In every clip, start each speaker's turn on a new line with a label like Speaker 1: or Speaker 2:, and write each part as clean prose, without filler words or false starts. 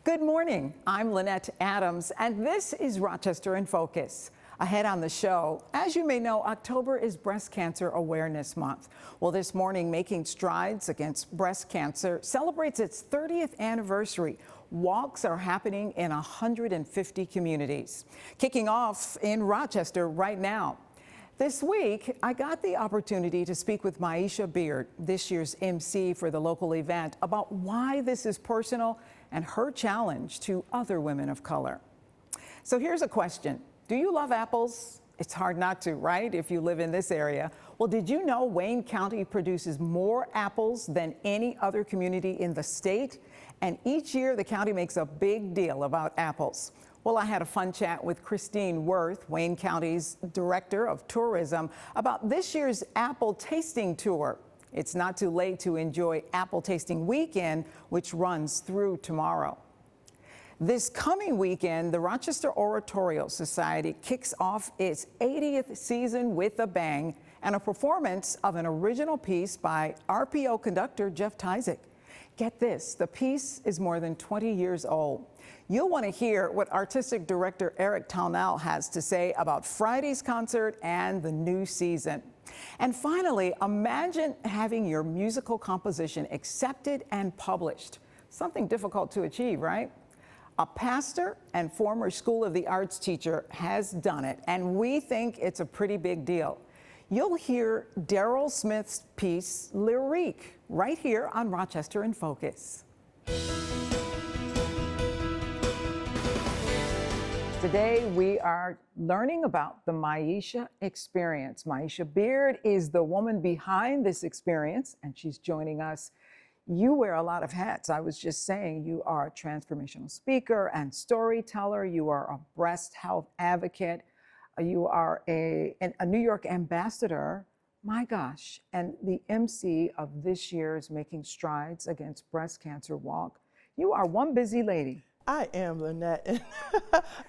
Speaker 1: Good morning. I'm Lynette Adams, and this is Rochester in Focus. Ahead on the show, as you may know, October is Breast Cancer Awareness Month. Well, this morning, Making Strides Against Breast Cancer celebrates its 30th anniversary. Walks are happening in 150 communities. Kicking off in Rochester right now. This week, I got the opportunity to speak with Maisha Beard, this year's MC for the local event, about why this is personal and her challenge to other women of color. So here's a question. Do you love apples? It's hard not to, right, if you live in this area. Well, did you know Wayne County produces more apples than any other community in the state? And each year, the county makes a big deal about apples. Well, I had a fun chat with Christine Worth, Wayne County's Director of Tourism, about this year's apple tasting tour. It's not too late to enjoy Apple Tasting Weekend, which runs through tomorrow. This coming weekend, the Rochester Oratorio Society kicks off its 80th season with a bang and a performance of an original piece by RPO conductor Jeff Tyzik. Get this, the piece is more than 20 years old. You'll want to hear what Artistic Director Eric Townell has to say about Friday's concert and the new season. And finally, imagine having your musical composition accepted and published. Something difficult to achieve, right? A pastor and former School of the Arts teacher has done it, and we think it's a pretty big deal. You'll hear Daryl Smith's piece, Lyrique, right here on Rochester in Focus. Today, we are learning about the Maisha experience. Maisha Beard is the woman behind this experience, and she's joining us. You wear a lot of hats. I was just saying, you are a transformational speaker and storyteller. You are a breast health advocate. You are a New York ambassador. My gosh, and the MC of this year's Making Strides Against Breast Cancer Walk. You are one busy lady.
Speaker 2: I am, Lynette, and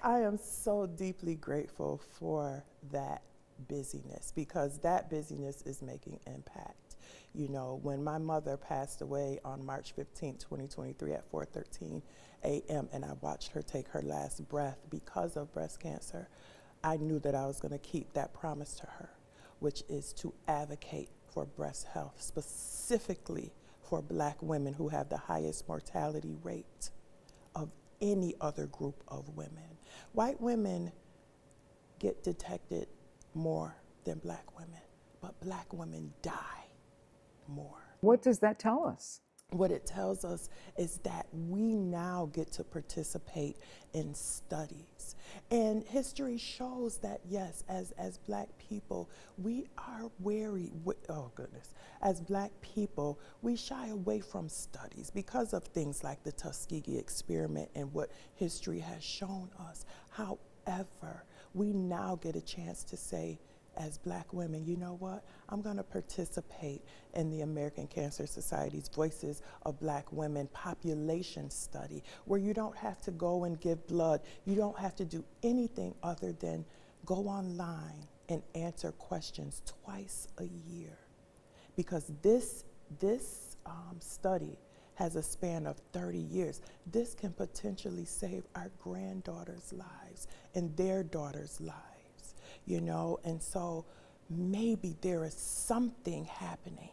Speaker 2: I am so deeply grateful for that busyness, because that busyness is making impact. You know, when my mother passed away on March 15, 2023 at 4:13 a.m. and I watched her take her last breath because of breast cancer, I knew that I was going to keep that promise to her, which is to advocate for breast health, specifically for Black women who have the highest mortality rate of any other group of women. White women get detected more than Black women, but Black women die more.
Speaker 1: What does that tell us?
Speaker 2: What it tells us is that we now get to participate in studies. And history shows that, yes, as Black people, we are wary, as Black people, we shy away from studies because of things like the Tuskegee experiment and what history has shown us. However, we now get a chance to say, as Black women, you know what? I'm going to participate in the American Cancer Society's Voices of Black Women population study, where you don't have to go and give blood. You don't have to do anything other than go online and answer questions twice a year. Because this study has a span of 30 years. This can potentially save our granddaughters' lives and their daughters' lives. You know, and so maybe there is something happening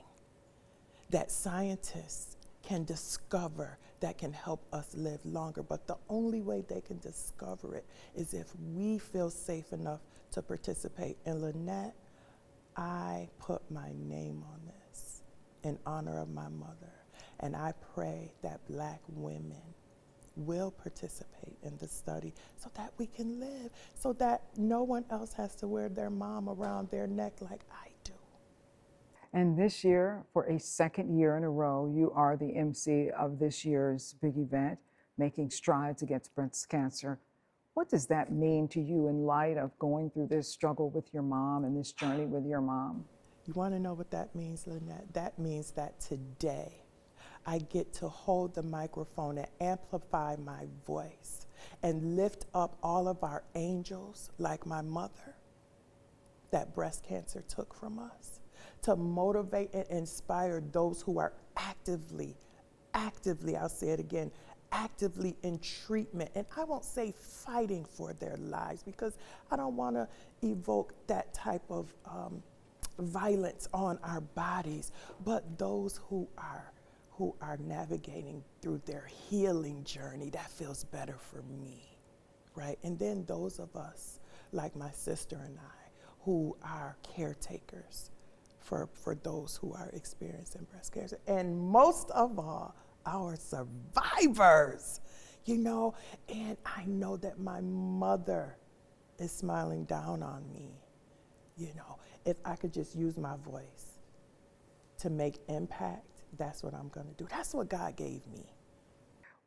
Speaker 2: that scientists can discover that can help us live longer. But the only way they can discover it is if we feel safe enough to participate. And Lynette, I put my name on this in honor of my mother. And I pray that Black women will participate in the study so that we can live, so that no one else has to wear their mom around their neck like I do.
Speaker 1: And this year, for a second year in a row, you are the MC of this year's big event, Making Strides Against Breast Cancer. What does that mean to you in light of going through this struggle with your mom and this journey with your mom?
Speaker 2: You want to know what that means, Lynette? That means that today, I get to hold the microphone and amplify my voice and lift up all of our angels, like my mother, that breast cancer took from us, to motivate and inspire those who are actively, I'll say it again, actively in treatment, and I won't say fighting for their lives because I don't want to evoke that type of violence on our bodies, but those who are navigating through their healing journey, that feels better for me, right? And then those of us, like my sister and I, who are caretakers for those who are experiencing breast cancer, and most of all, our survivors, you know, and I know that my mother is smiling down on me, you know. If I could just use my voice to make impact, that's what I'm gonna do. That's what God gave me.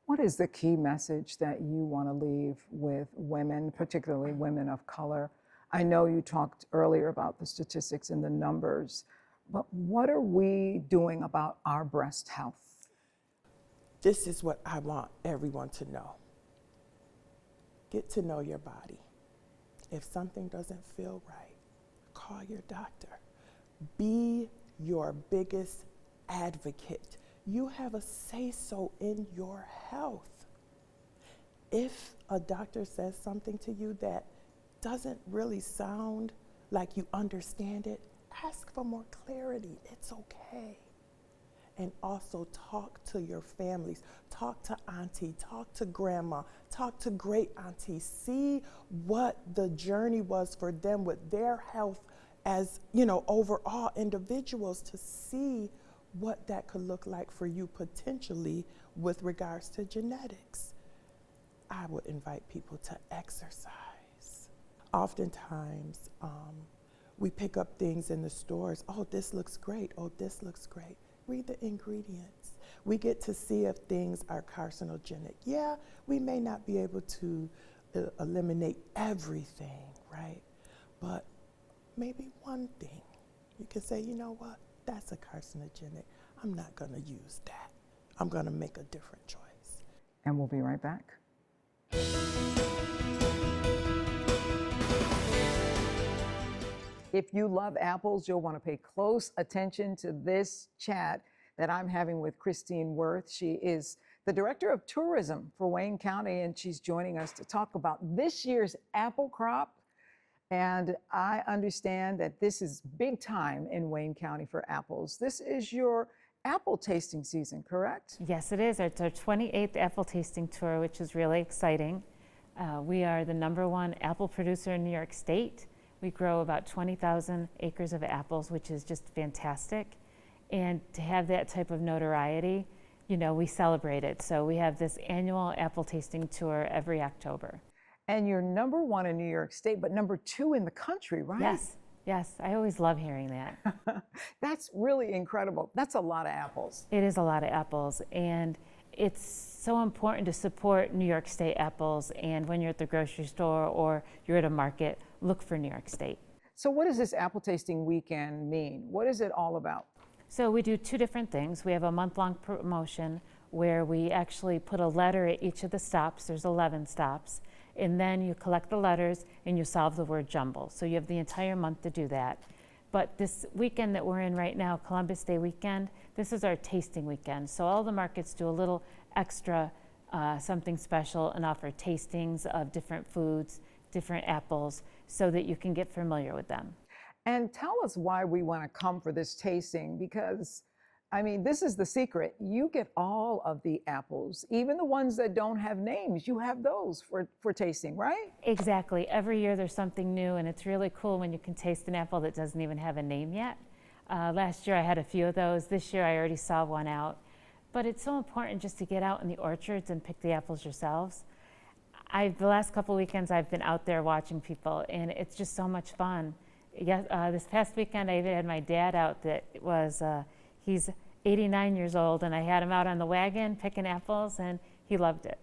Speaker 1: What is the key message that you want to leave with women, particularly women of color? I know you talked earlier about the statistics and the numbers, but what are we doing about our breast health?
Speaker 2: This is what I want everyone to know. Get to know your body. If something doesn't feel right, call your doctor. Be your biggest advocate. You have a say-so in your health. If a doctor says something to you that doesn't really sound like you understand it, ask for more clarity. It's okay. And also talk to your families. Talk to auntie, talk to grandma, talk to great auntie. See what the journey was for them with their health as, you know, overall individuals, to see what that could look like for you potentially with regards to genetics. I would invite people to exercise. Oftentimes, we pick up things in the stores. Oh, this looks great. Oh, this looks great. Read the ingredients. We get to see if things are carcinogenic. Yeah, we may not be able to eliminate everything, right? But maybe one thing. You can say, you know what? That's a carcinogenic. I'm not going to use that. I'm going to make a different choice.
Speaker 1: And we'll be right back. If you love apples, you'll want to pay close attention to this chat that I'm having with Christine Worth. She is the Director of Tourism for Wayne County, and she's joining us to talk about this year's apple crop. And I understand that this is big time in Wayne County for apples. This is your apple tasting season, correct?
Speaker 3: Yes, it is. It's our 28th apple tasting tour, which is really exciting. We are the #1 apple producer in New York State. We grow about 20,000 acres of apples, which is just fantastic. And to have that type of notoriety, you know, we celebrate it. So we have this annual apple tasting tour every October.
Speaker 1: And you're #1 in New York State, but #2 in the country, right?
Speaker 3: Yes, yes. I always love hearing that.
Speaker 1: That's really incredible. That's a lot of apples.
Speaker 3: It is a lot of apples. And it's so important to support New York State apples. And when you're at the grocery store or you're at a market, look for New York State.
Speaker 1: So what does this apple tasting weekend mean? What is it all about?
Speaker 3: So we do two different things. We have a month-long promotion where we actually put a letter at each of the stops. There's 11 stops. And then you collect the letters and you solve the word jumble. So you have the entire month to do that. But this weekend that we're in right now, Columbus Day weekend, this is our tasting weekend. So all the markets do a little extra something special and offer tastings of different foods, different apples, so that you can get familiar with them.
Speaker 1: And tell us why we want to come for this tasting, because I mean, this is the secret. You get all of the apples, even the ones that don't have names. You have those for tasting, right?
Speaker 3: Exactly. Every year there's something new, and it's really cool when you can taste an apple that doesn't even have a name yet. Last year I had a few of those. This year I already saw one out. But it's so important just to get out in the orchards and pick the apples yourselves. The last couple weekends I've been out there watching people, and it's just so much fun. This past weekend I even had my dad out that was, he's 89 years old, and I had him out on the wagon picking apples, and he loved it.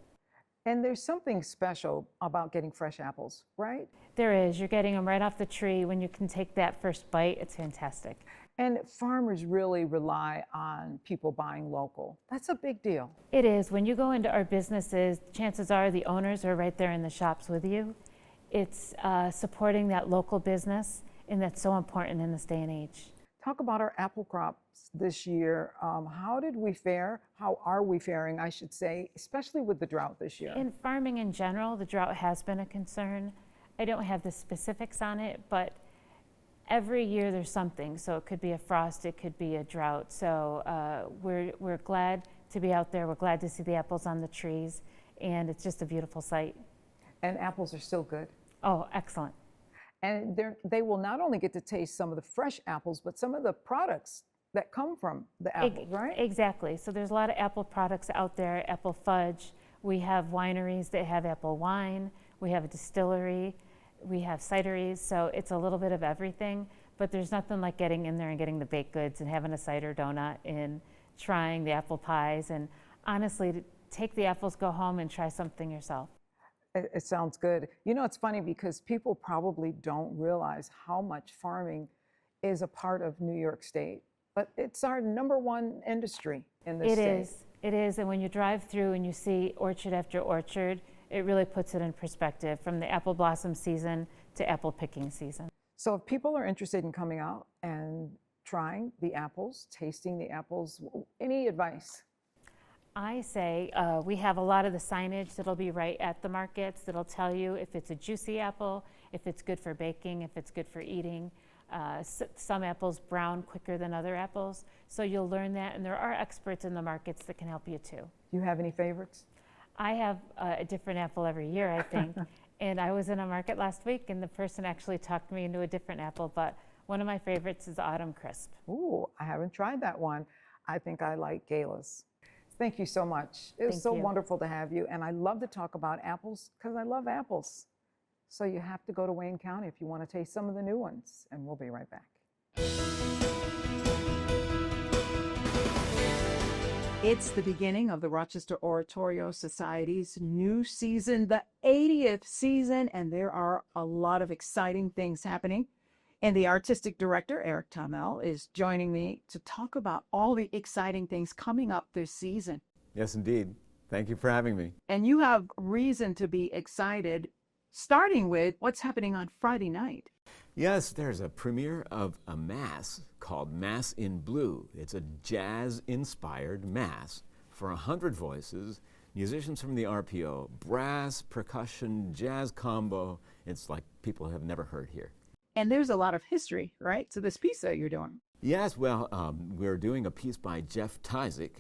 Speaker 1: And there's something special about getting fresh apples, right?
Speaker 3: There is. You're getting them right off the tree. When you can take that first bite, it's fantastic.
Speaker 1: And farmers really rely on people buying local. That's a big deal.
Speaker 3: It is. When you go into our businesses, chances are the owners are right there in the shops with you. It's supporting that local business, and that's so important in this day and age.
Speaker 1: talk about our apple crops this year. How did we fare? How are we faring, I should say, especially with the drought this year?
Speaker 3: In farming in general, the drought has been a concern. I don't have the specifics on it, but every year there's something. So it could be a frost, it could be a drought. So we're glad to be out there. We're glad to see the apples on the trees, and it's just a beautiful sight.
Speaker 1: And apples are still good.
Speaker 3: Oh, excellent.
Speaker 1: And they will not only get to taste some of the fresh apples, but some of the products that come from the apples, right?
Speaker 3: Exactly. So there's a lot of apple products out there, apple fudge. We have wineries that have apple wine. We have a distillery. We have cideries. So it's a little bit of everything. But there's nothing like getting in there and getting the baked goods and having a cider donut and trying the apple pies. And honestly, to take the apples, go home and try something yourself.
Speaker 1: It sounds good. You know, it's funny because people probably don't realize how much farming is a part of New York State, but it's our #1 industry in this state.
Speaker 3: It is. And when you drive through and you see orchard after orchard, it really puts it in perspective from the apple blossom season to apple picking season.
Speaker 1: So if people are interested in coming out and trying the apples, tasting the apples, any advice?
Speaker 3: I say we have a lot of the signage that'll be right at the markets that'll tell you if it's a juicy apple, if it's good for baking, if it's good for eating. Some apples brown quicker than other apples, so you'll learn that, and there are experts in the markets that can help you too.
Speaker 1: Do you have any favorites?
Speaker 3: I have a different apple every year, I think, and I was in a market last week, and the person actually talked me into a different apple, but one of my favorites is Autumn Crisp.
Speaker 1: Ooh, I haven't tried that one. I think I like Gala's. Thank you so much. It was so wonderful to have you. And I love to talk about apples because I love apples. So you have to go to Wayne County if you want to taste some of the new ones. And we'll be right back. It's the beginning of the Rochester Oratorio Society's new season, the 80th season, and there are a lot of exciting things happening. And the artistic director, Eric Townell, is joining me to talk about all the exciting things coming up this season.
Speaker 4: Yes, indeed. Thank you for having me.
Speaker 1: And you have reason to be excited, starting with what's happening on Friday night.
Speaker 4: Yes, there's a premiere of a mass called Mass in Blue. It's a jazz-inspired mass for 100 voices, musicians from the RPO, brass, percussion, jazz combo. It's like people have never heard here.
Speaker 1: And there's a lot of history, right, to this piece that you're doing.
Speaker 4: Yes, well, we're doing a piece by Jeff Tyzik,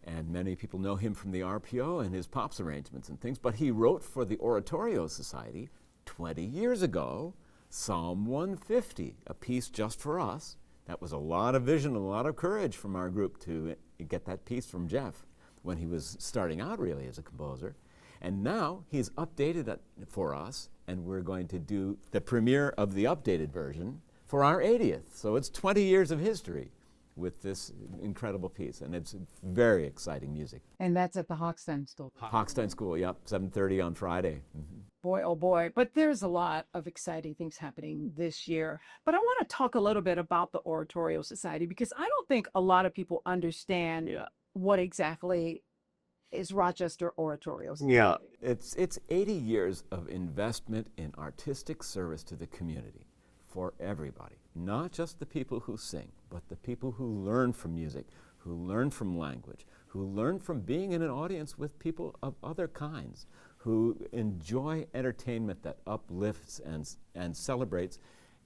Speaker 4: and many people know him from the RPO and his pops arrangements and things, but he wrote for the Oratorio Society 20 years ago, Psalm 150, a piece just for us. That was a lot of vision, a lot of courage from our group to get that piece from Jeff when he was starting out really as a composer. And now he's updated it for us, and we're going to do the premiere of the updated version for our 80th. So it's 20 years of history with this incredible piece, and it's very exciting music.
Speaker 1: And that's at the Hochstein School.
Speaker 4: Hochstein School, yep, 7:30 on Friday. Mm-hmm.
Speaker 1: Boy, oh boy. But there's a lot of exciting things happening this year. But I want to talk a little bit about the Oratorio Society, because I don't think a lot of people understand what exactly is Rochester Oratorio Society.
Speaker 4: Yeah, it's 80 years of investment in artistic service to the community for everybody, not just the people who sing, but the people who learn from music, who learn from language, who learn from being in an audience with people of other kinds, who enjoy entertainment that uplifts and celebrates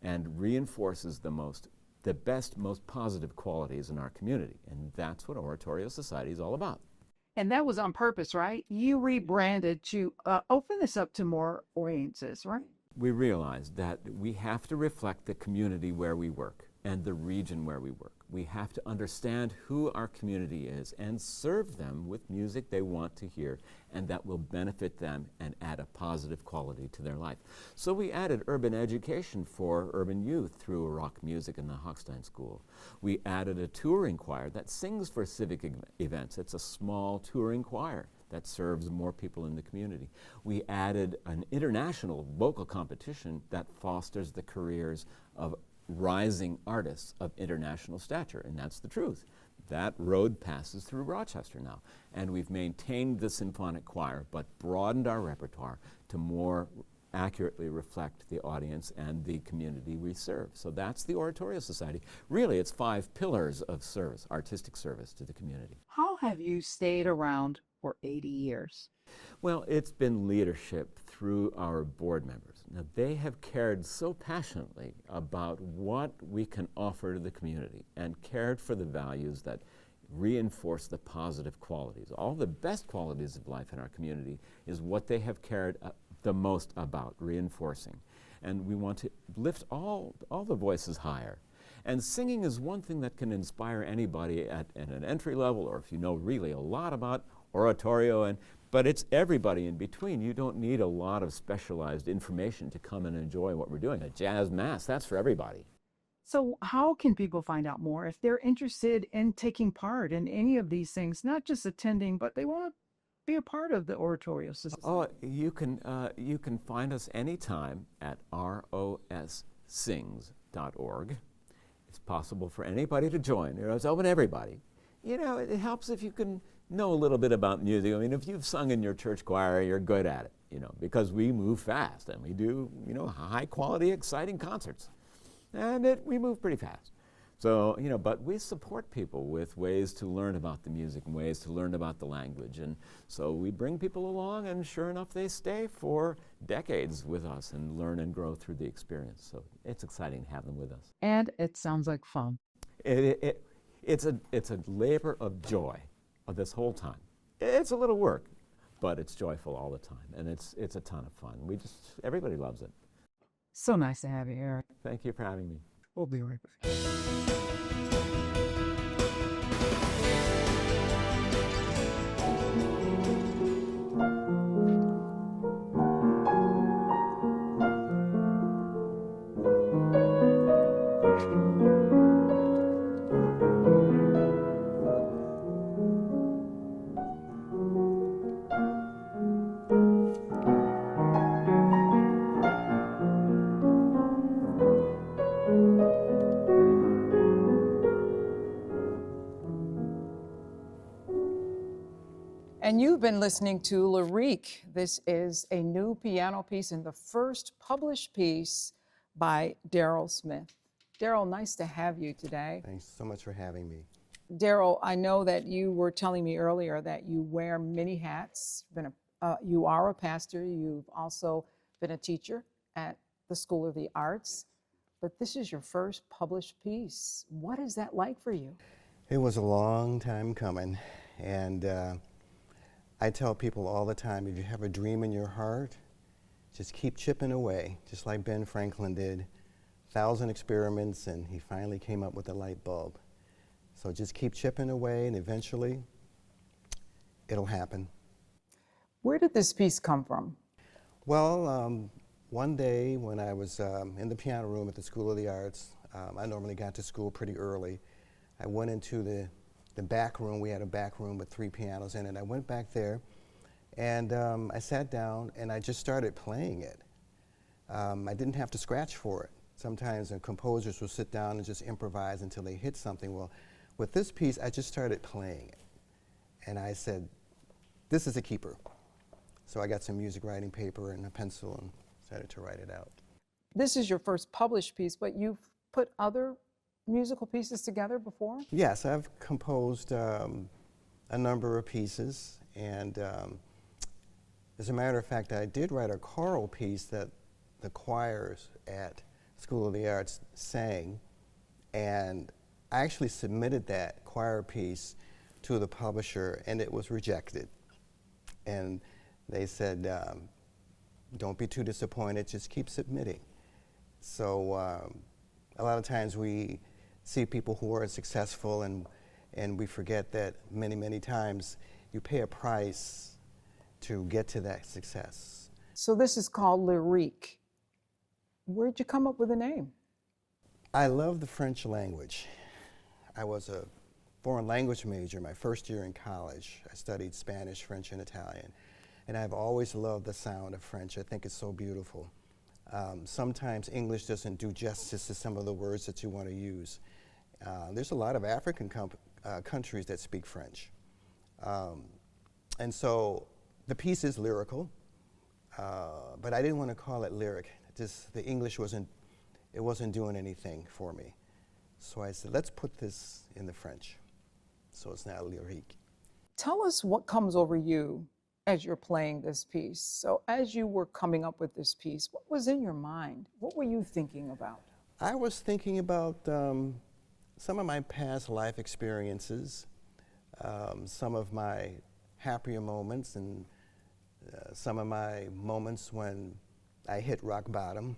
Speaker 4: and reinforces the best, most positive qualities in our community. And that's what Oratorio Society is all about.
Speaker 1: And that was on purpose, right? You rebranded to open this up to more audiences, right?
Speaker 4: We realized that we have to reflect the community where we work and the region where we work. We have to understand who our community is and serve them with music they want to hear and that will benefit them and add a positive quality to their life. So we added urban education for urban youth through rock music in the Hochstein School. We added a touring choir that sings for civic events. It's a small touring choir that serves more people in the community. We added an international vocal competition that fosters the careers of rising artists of international stature, and that's the truth. That road passes through Rochester now, and we've maintained the symphonic choir but broadened our repertoire to more accurately reflect the audience and the community we serve. So that's the Oratorio Society. Really, it's 5 pillars of service, artistic service to the community.
Speaker 5: How have you stayed around for 80 years?
Speaker 4: Well, it's been leadership through our board members. Now, they have cared so passionately about what we can offer to the community and cared for the values that reinforce the positive qualities. All the best qualities of life in our community is what they have cared the most about, reinforcing. And we want to lift all the voices higher. And singing is one thing that can inspire anybody at an entry level, or if you know really a lot about oratorio, but it's everybody in between. You don't need a lot of specialized information to come and enjoy what we're doing. A jazz mass, that's for everybody.
Speaker 5: So how can people find out more if they're interested in taking part in any of these things, not just attending, but they want to be a part of the Oratorio Society?
Speaker 4: Oh, you can find us anytime at rossings.org. It's possible for anybody to join. It's open to everybody. It helps if you can know a little bit about music. I mean, if you've sung in your church choir, you're good at it, because we move fast and we do, high quality, exciting concerts. And we move pretty fast. So, but we support people with ways to learn about the music and ways to learn about the language. And so we bring people along, and sure enough, they stay for decades with us and learn and grow through the experience. So it's exciting to have them with us.
Speaker 5: And it sounds like fun.
Speaker 4: It's a labor of joy this whole time. It's a little work, but it's joyful all the time. And it's a ton of fun. Everybody loves it.
Speaker 5: So nice to have you, Eric.
Speaker 4: Thank you for having me.
Speaker 5: We'll be right back.
Speaker 1: And you've been listening to Lyrique. This is a new piano piece and the first published piece by Daryl Smith. Daryl, nice to have you today.
Speaker 6: Thanks so much for having me.
Speaker 1: Daryl, I know that you were telling me earlier that you wear many hats. You are a pastor. You've also been a teacher at the School of the Arts. But this is your first published piece. What is that like for you?
Speaker 6: It was a long time coming. And I tell people all the time, if you have a dream in your heart, just keep chipping away, just like Ben Franklin did. 1,000 experiments, and he finally came up with a light bulb. So just keep chipping away, and eventually, it'll happen.
Speaker 1: Where did this piece come from?
Speaker 6: Well, one day when I was in the piano room at the School of the Arts, I normally got to school pretty early. I went into the back room. We had a back room with 3 pianos in it. I went back there, and I sat down, and I just started playing it. I didn't have to scratch for it. Sometimes composers will sit down and just improvise until they hit something. Well, with this piece, I just started playing it. And I said, this is a keeper. So I got some music writing paper and a pencil and started to write it out.
Speaker 1: This is your first published piece, but you've put other musical pieces together before?
Speaker 6: Yes, I've composed a number of pieces, and as a matter of fact, I did write a choral piece that the choirs at School of the Arts sang, and I actually submitted that choir piece to the publisher, and it was rejected. And they said, don't be too disappointed, just keep submitting. So a lot of times we see people who are successful, and we forget that many, many times you pay a price to get to that success.
Speaker 1: So this is called Lyrique. Where'd you come up with the name?
Speaker 6: I love the French language. I was a foreign language major my first year in college. I studied Spanish, French, and Italian. And I've always loved the sound of French. I think it's so beautiful. Sometimes English doesn't do justice to some of the words that you want to use. There's a lot of African countries that speak French. And so the piece is lyrical. but I didn't want to call it lyric. Just the English wasn't doing anything for me. So I said, let's put this in the French. So it's now lyrique.
Speaker 5: Tell us what comes over you as you're playing this piece. So as you were coming up with this piece, what was in your mind? What were you thinking about?
Speaker 6: I was thinking about some of my past life experiences, some of my happier moments, and some of my moments when I hit rock bottom.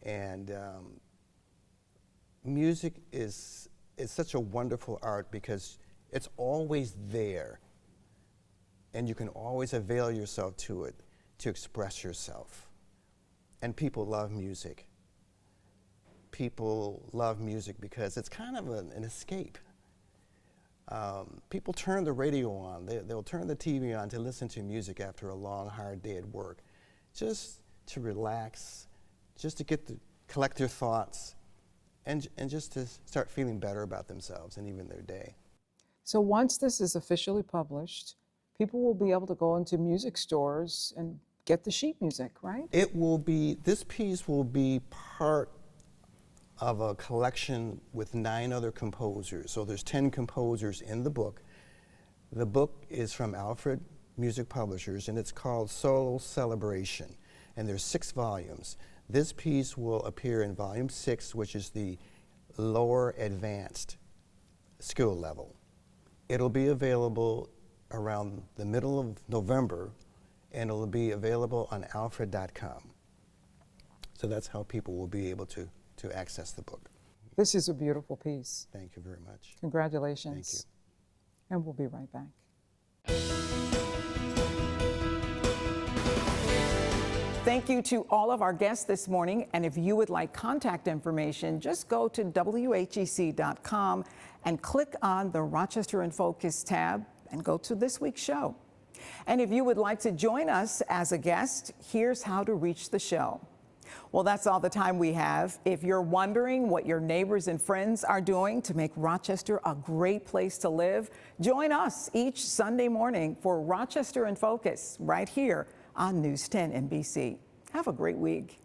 Speaker 6: And music is such a wonderful art because it's always there, and you can always avail yourself to it to express yourself. And people love music. People love music because it's kind of an escape. People turn the radio on, they'll turn the TV on to listen to music after a long, hard day at work, just to relax, just to collect their thoughts, and just to start feeling better about themselves and even their day.
Speaker 5: So once this is officially published, people will be able to go into music stores and get the sheet music, right?
Speaker 6: This piece will be part of a collection with 9 other composers. So there's 10 composers in the book. The book is from Alfred Music Publishers, and it's called Solo Celebration, and there's 6 volumes. This piece will appear in volume 6, which is the lower advanced skill level. It'll be available around the middle of November, and it'll be available on alfred.com. So that's how people will be able to access the book.
Speaker 5: This is a beautiful piece.
Speaker 6: Thank you very much.
Speaker 5: Congratulations.
Speaker 6: Thank you.
Speaker 5: And we'll be right back.
Speaker 1: Thank you to all of our guests this morning. And if you would like contact information, just go to WHEC.com and click on the Rochester in Focus tab and go to this week's show. And if you would like to join us as a guest, here's how to reach the show. Well, that's all the time we have. If you're wondering what your neighbors and friends are doing to make Rochester a great place to live, join us each Sunday morning for Rochester in Focus right here on News 10 NBC. Have a great week.